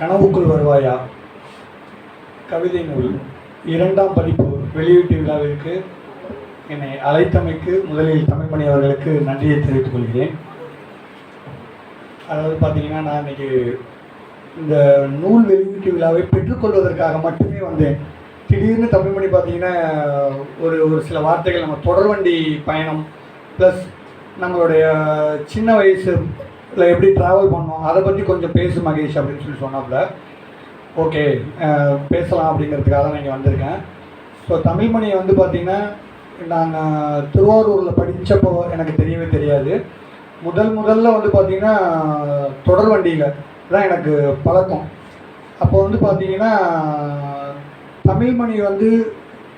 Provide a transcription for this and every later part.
கனவுக்குள் வருவாயா கவிதை நூல் 2ஆம் பதிப்பு வெளியீட்டு விழாவிற்கு என்னை அழைத்தமைக்கு முதலில் தமிழ்மணி அவர்களுக்கு நன்றியை தெரிவித்துக் கொள்கிறேன். அதாவது பார்த்தீங்கன்னா, நான் இன்றைக்கி இந்த நூல் வெளியீட்டு விழாவை பெற்றுக்கொள்வதற்காக மட்டுமே வந்தேன். திடீர்னு தமிழ்மணி பார்த்தீங்கன்னா ஒரு சில வார்த்தைகள், நம்ம தொடர்வண்டி பயணம் ப்ளஸ் நம்மளுடைய சின்ன வயசுல எப்படி ட்ராவல் பண்ணோம் அதை பற்றி கொஞ்சம் பேசு மகேஷ் அப்படின்னு சொல்லி சொன்னாப்புல. ஓகே, பேசலாம் அப்படிங்கிறதுக்காக தான் இங்கே வந்திருக்கேன். ஸோ தமிழ்மணியை வந்து பார்த்திங்கன்னா, நாங்கள் திருவாரூரில் படித்தப்போ எனக்கு தெரியவே தெரியாது. முதல்ல வந்து பார்த்திங்கன்னா தொடர்வண்டியில் தான் எனக்கு பழக்கம். அப்போ வந்து பார்த்திங்கன்னா தமிழ்மணி வந்து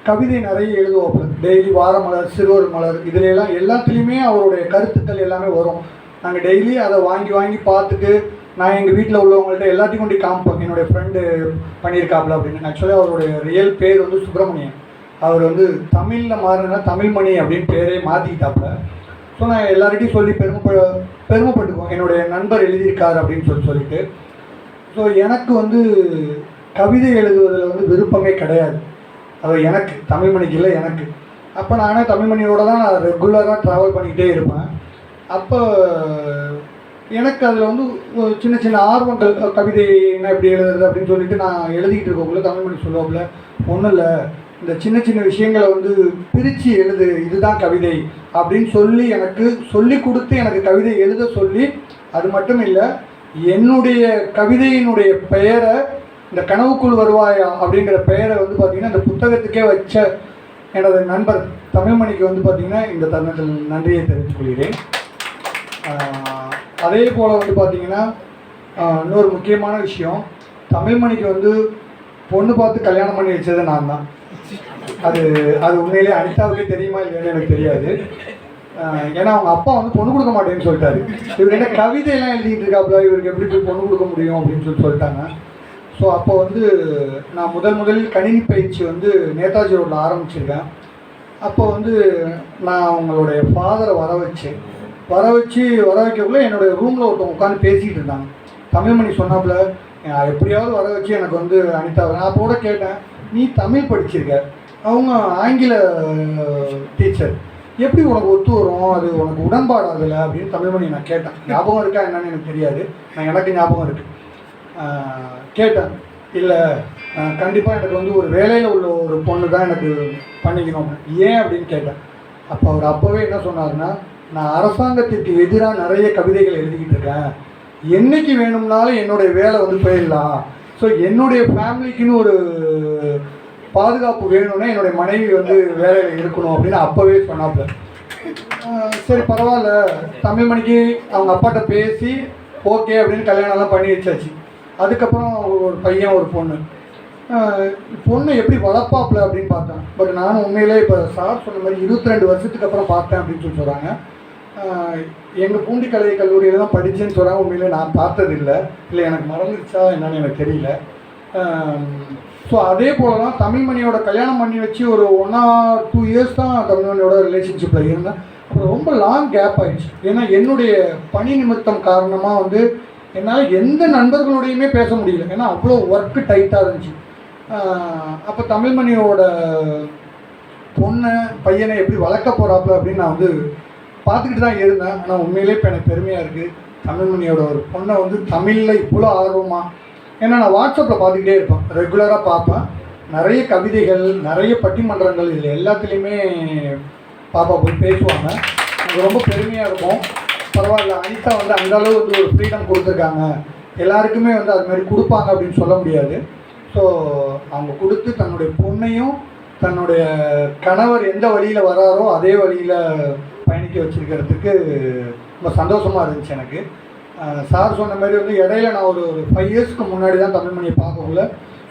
கவிதை நிறைய எழுதுவாப்புல. டெய்லி வாரமலர், சிறுவர் மலர், இதிலெல்லாம் எல்லாத்துலேயுமே அவருடைய கருத்துக்கள் எல்லாமே வரும். நாங்கள் டெய்லி அதை வாங்கி பார்த்துட்டு நான் எங்கள் வீட்டில் உள்ளவங்கள்ட்ட எல்லாத்தையும் கொண்டு காமிப்பேன், என்னுடைய ஃப்ரெண்டு பண்ணியிருக்காப்புல அப்படின்னு. ஆக்சுவலி அவருடைய ரியல் பேர் வந்து சுப்பிரமணியன். அவர் வந்து தமிழில் மாறினா தமிழ்மணி அப்படின்னு பேரே மாற்றிக்கிட்டாப்புல. ஸோ நான் எல்லார்கிட்டையும் சொல்லி பெருமைப்பட்டுக்குவோம், என்னுடைய நண்பர் எழுதியிருக்கார் அப்படின்னு சொல்லிட்டு. ஸோ எனக்கு வந்து கவிதை எழுதுவதில் வந்து விருப்பமே கிடையாது. அது எனக்கு, தமிழ்மணிக்கு இல்லை எனக்கு. அப்போ நானே தமிழ்மணியோடு தான் நான் ரெகுலராக ட்ராவல் பண்ணிக்கிட்டே இருப்பேன். அப்போ எனக்கு அதில் வந்து சின்ன சின்ன ஆர்வங்கள், கவிதை என்ன எப்படி எழுதுறது அப்படின்னு சொல்லிட்டு நான் எழுதிக்கிட்டு இருக்கக்குள்ள தமிழ்மணி சொல்லுவாப்புல, ஒன்றும் இல்லை, இந்த சின்ன சின்ன விஷயங்களை வந்து பிரித்து எழுது, இதுதான் கவிதை அப்படின்னு சொல்லி எனக்கு சொல்லி கொடுத்து எனக்கு கவிதை எழுத சொல்லி, அது மட்டும் இல்லை, என்னுடைய கவிதையினுடைய பெயரை, இந்த கனவுக்குள் வருவாயா அப்படிங்கிற பெயரை வந்து பார்த்திங்கன்னா இந்த புத்தகத்துக்கே வச்ச எனது நண்பர் தமிழ்மணிக்கு வந்து பார்த்திங்கன்னா இந்த தருணத்தில் நன்றியை தெரிவித்துக் கொள்கிறேன். அதே போல் வந்து பார்த்திங்கன்னா இன்னொரு முக்கியமான விஷயம், தமிழ்மணிக்கு வந்து பொண்ணு பார்த்து கல்யாணம் பண்ணி வச்சது நான் தான். அது உண்மையிலே அனிதாவுக்கே தெரியுமா இல்லைன்னு எனக்கு தெரியாது. ஏன்னா அவங்க அப்பா வந்து பொண்ணு கொடுக்க மாட்டேன்னு சொல்லிட்டாரு. இவர் என்ன கவிதையெல்லாம் எழுதிட்டு இருக்காப்புல, இவருக்கு எப்படி போய் பொண்ணு கொடுக்க முடியும் அப்படின்னு சொல்லிட்டாங்க. ஸோ அப்போ வந்து நான் முதலில் கணினி பயிற்சி வந்து நேதாஜி ரோட்டில் ஆரம்பிச்சிருக்கேன். அப்போ வந்து நான் அவங்களுடைய ஃபாதரை வர வைக்கக்குள்ளே என்னுடைய ரூமில் ஒருத்தவங்க உட்காந்து பேசிகிட்டு இருந்தாங்க. தமிழ்மணி சொன்னாப்புல, எப்படியாவது வர வச்சு எனக்கு வந்து அனிதா. நான் அப்போ கூட கேட்டேன், நீ தமிழ் படிச்சிருக்க, அவங்க ஆங்கில டீச்சர், எப்படி உனக்கு ஒத்து வரும், அது உனக்கு உடன்பாடாதில்லை அப்படின்னு தமிழ்மணி நான் கேட்டேன். ஞாபகம் இருக்கா என்னன்னு எனக்கு தெரியாது, எனக்கு ஞாபகம் இருக்குது. கேட்டேன், இல்லை கண்டிப்பாக எனக்கு வந்து ஒரு வேலையில் உள்ள ஒரு பொண்ணு தான் எனக்கு பண்ணிக்கணும். ஏன் அப்படின்னு கேட்டேன். அப்போ அவர் அப்போவே என்ன சொன்னார்னா, நான் அரசாங்கத்திற்கு எதிராக நிறைய கவிதைகள் எழுதிக்கிட்டு இருக்கேன், என்றைக்கு வேணும்னாலும் என்னுடைய வேலை வந்து போயிடலாம். ஸோ என்னுடைய ஃபேமிலிக்குன்னு ஒரு பாதுகாப்பு வேணும்னா என்னுடைய மனைவி வந்து வேலையில் இருக்கணும் அப்படின்னு அப்போவே சொன்னாப்புல. சரி பரவாயில்ல, தமிழ்மணிக்கு அவங்க அப்பாட்ட பேசி ஓகே அப்படின்னு கல்யாணம்லாம் பண்ணி வச்சாச்சு. அதுக்கப்புறம் ஒரு பையன் ஒரு பொண்ணு எப்படி வளர்ப்பாப்புல அப்படின்னு பார்த்தேன். பட் நானும் உண்மையிலே இப்போ சார் சொன்ன மாதிரி 22 வருஷத்துக்கு அப்புறம் பார்த்தேன் அப்படின்னு சொல்கிறாங்க. எங்கள் பூண்டி கலை கல்லூரியில் தான் படித்தேன்னு சொல்கிறாங்க. உண்மையிலே நான் பார்த்ததில்லை, இல்லை எனக்கு மறந்துடுச்சா என்னன்னு எனக்கு தெரியல. ஸோ அதே போல் தான் தமிழ்மணியோட கல்யாணம் பண்ணி வச்சு ஒரு 1 or 2 years தான் தமிழ்மணியோட ரிலேஷன்ஷிப்பில் இருந்தேன். அப்புறம் ரொம்ப லாங் கேப் ஆகிடுச்சு. ஏன்னா என்னுடைய பணி நிமித்தம் காரணமாக வந்து என்னால் எந்த நண்பர்களோடையுமே பேச முடியல, ஏன்னா அவ்வளோ ஒர்க்கு டைட்டாக இருந்துச்சு. அப்போ தமிழ்மணியோட பையனை எப்படி வளர்க்க போகிறாப்புல அப்படின்னு நான் வந்து பார்த்துக்கிட்டு தான் இருந்தேன். ஆனால் உண்மையிலே இப்போ எனக்கு பெருமையாக இருக்குது, தமிழ்மணியோட ஒரு பொண்ணை வந்து தமிழில் இவ்வளோ ஆர்வமாக. ஏன்னா நான் வாட்ஸ்அப்பில் பார்த்துக்கிட்டே இருப்பேன், ரெகுலராக பார்ப்பேன். நிறைய கவிதைகள், நிறைய பட்டிமன்றங்கள், இதில் எல்லாத்துலேயுமே பாப்பா போய் பேசுவாங்க. எனக்கு ரொம்ப பெருமையாக இருக்கும். பரவாயில்ல, அனிதா வந்து அந்தளவு வந்து ஒரு ஃப்ரீடம் கொடுத்துருக்காங்க. எல்லாருக்குமே வந்து அது மாதிரி கொடுப்பாங்க அப்படின்னு சொல்ல முடியாது. ஸோ அவங்க கொடுத்து தன்னுடைய பொண்ணையும் தன்னுடைய கணவர் எந்த வழியில் வராரோ அதே வழியில் பயணிக்க வச்சுருக்கிறதுக்கு ரொம்ப சந்தோஷமாக இருந்துச்சு எனக்கு. சார் சொன்ன மாதிரி வந்து இடையில நான் ஒரு 5 yearsக்கு முன்னாடி தான் தமிழ்மணியை பார்க்கக்குள்ள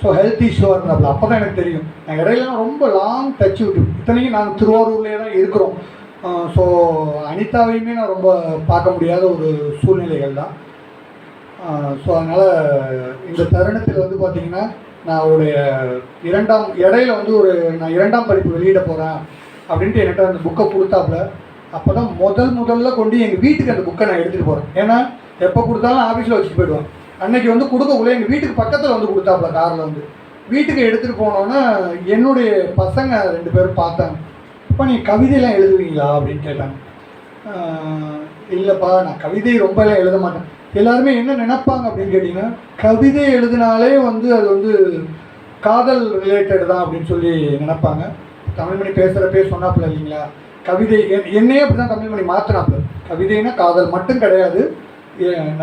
ஸோ ஹெல்த் இஷ்யூவாக இருந்தாப்புல. அப்போ தான் எனக்கு தெரியும். நான் இடையிலாம் ரொம்ப லாங் டச் விட்டு, இத்தனைக்கும் நாங்கள் திருவாரூர்லேயே தான் இருக்கிறோம். ஸோ அனிதாவையுமே நான் ரொம்ப பார்க்க முடியாத ஒரு சூழ்நிலைகள் தான். ஸோ அதனால் இந்த தருணத்தில் வந்து பார்த்திங்கன்னா, நான் அவருடைய இடையில வந்து நான் 2ஆம் பதிப்பு வெளியிட போகிறேன் அப்படின்ட்டு என்கிட்ட அந்த புக்கை கொடுத்தாப்புல. அப்போ தான் முதல்ல கொண்டு எங்கள் வீட்டுக்கு அந்த புக்கை நான் எடுத்துகிட்டு போகிறேன். ஏன்னா எப்போ கொடுத்தாலும் ஆஃபீஸில் வச்சுட்டு போயிடுவேன். அன்னைக்கு வந்து கொடுக்கக்குள்ள எங்கள் வீட்டுக்கு பக்கத்தில் வந்து கொடுத்தாப்புல காரில் வந்து. வீட்டுக்கு எடுத்துகிட்டு போனோன்னே என்னுடைய பசங்க 2 பேரும் பார்த்தாங்க. இப்போ நீ கவிதையெல்லாம் எழுதுவீங்களா அப்படின்னு கேட்டாங்க. இல்லைப்பா, நான் கவிதை ரொம்பலாம் எழுத மாட்டேன். எல்லாருமே என்ன நினைப்பாங்க அப்படின்னு கேட்டிங்கன்னா, கவிதை எழுதினாலே வந்து அது வந்து காதல் ரிலேட்டட் தான் அப்படின்னு சொல்லி நினைப்பாங்க. தமிழ்மணி பேசுகிறப்பே சொன்னாப்புல இல்லைங்களா, கவிதை என்னையே அப்படி தான் தமிழ்மணி மாற்றினாப்புல. கவிதைனா காதல் மட்டும் கிடையாது,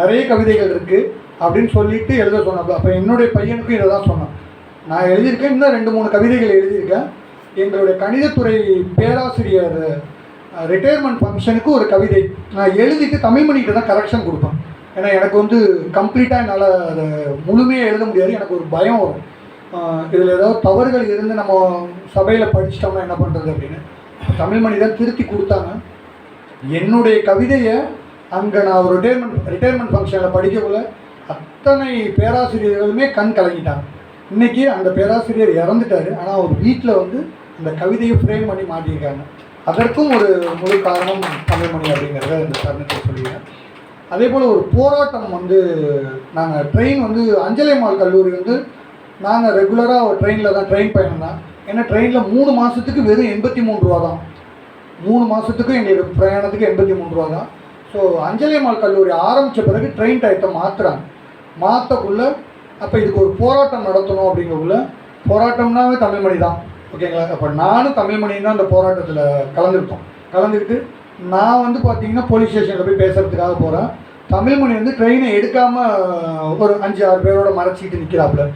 நிறைய கவிதைகள் இருக்குது அப்படின்னு சொல்லிட்டு எழுத சொன்னாப்புல. அப்போ என்னுடைய பையனுக்கும் இதை தான் சொன்னான். நான் எழுதியிருக்கேன், இன்னும் 2-3 கவிதைகள் எழுதியிருக்கேன். எங்களுடைய கணிதத்துறை பேராசிரியர் ரிட்டையர்மெண்ட் ஃபங்க்ஷனுக்கு ஒரு கவிதை நான் எழுதிட்டு தமிழ்மணிகிட்ட தான் கரெக்ஷன் கொடுப்பேன். ஏன்னா எனக்கு வந்து கம்ப்ளீட்டாக என்னால் அதை முழுமையாக எழுத முடியாது. எனக்கு ஒரு பயம் வரும், இதில் ஏதாவது தவறுகள் இருந்து நம்ம சபையில் படிச்சிட்டோம்னா என்ன பண்ணுறது அப்படின்னு. தமிழ்மணி தான் திருத்தி கொடுத்தாங்க. என்னுடைய கவிதையை அங்கே நான் ஒரு ரிட்டையர்மெண்ட் ஃபங்க்ஷனில் படிக்கக்குள்ள அத்தனை பேராசிரியர்களுமே கண் கலங்கிட்டாங்க. இன்றைக்கி அந்த பேராசிரியர் இறந்துட்டார், ஆனால் அவர் வீட்டில் வந்து அந்த கவிதையை ஃப்ரேம் பண்ணி மாட்டியிருக்காங்க. அதற்கும் ஒரு முழு காரணம் தமிழ்மணி அப்படிங்கிறத இந்த தருணத்தை சொல்லிடுறேன். அதே போல் ஒரு போராட்டம் வந்து நாங்கள் ட்ரெயின் வந்து அஞ்சலைமால் கல்லூரி வந்து நாங்கள் ரெகுலராக ஒரு ட்ரெயினில் தான், ட்ரெயின் பயணம் தான். ஏன்னா ட்ரெயினில் 3 மாதத்துக்கு வெறும் 83 ரூபா தான். 3 மாதத்துக்கும் எங்களுக்கு பிரயாணத்துக்கு 83 ரூபா தான். ஸோ அஞ்சலைமால் கல்லூரி ஆரம்பித்த பிறகு ட்ரெயின் டயத்தை மாற்றுறாங்க. மாற்றக்குள்ள அப்போ இதுக்கு ஒரு போராட்டம் நடத்தணும் அப்படிங்கக்குள்ள, போராட்டம்னாவே தமிழ்மணி தான், ஓகேங்களா. அப்போ நானும் தமிழ்மணியும் தான் அந்த போராட்டத்தில் கலந்துக்கிட்டு நான் வந்து பார்த்தீங்கன்னா போலீஸ் ஸ்டேஷனில் போய் பேசுகிறதுக்காக போகிறேன். தமிழ்மணி வந்து ட்ரெயினை எடுக்காமல் ஒரு 5-6 பேரோட மறைச்சிக்கிட்டு நிற்கிறாப்புல,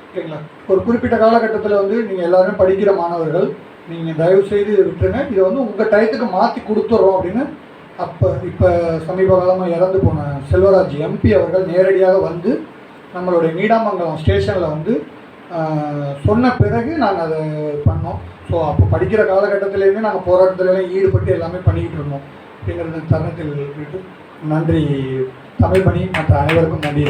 ஓகேங்களா. ஒரு குறிப்பிட்ட காலகட்டத்தில் வந்து நீங்கள் எல்லாருமே படிக்கிற மாணவர்கள், நீங்கள் தயவுசெய்து விட்டுருங்க, இதை வந்து உங்கள் டயத்துக்கு மாற்றி கொடுத்துட்றோம் அப்படின்னு. அப்போ இப்போ சமீப காலமாக இறந்து போன செல்வராஜ் எம்பி அவர்கள் நேரடியாக வந்து நம்மளுடைய நீடாமங்கலம் ஸ்டேஷனில் வந்து சொன்ன பிறகு நாங்கள் அதை பண்ணோம். ஸோ அப்போ படிக்கிற காலகட்டத்திலேருந்து நாங்கள் போராட்டத்திலலாம் ஈடுபட்டு எல்லாமே பண்ணிக்கிட்டு இருந்தோம் அப்படிங்கிறது தருணத்தில் விட்டு நன்றி தமிழ்மணி மற்ற அனைவருக்கும் நன்றி.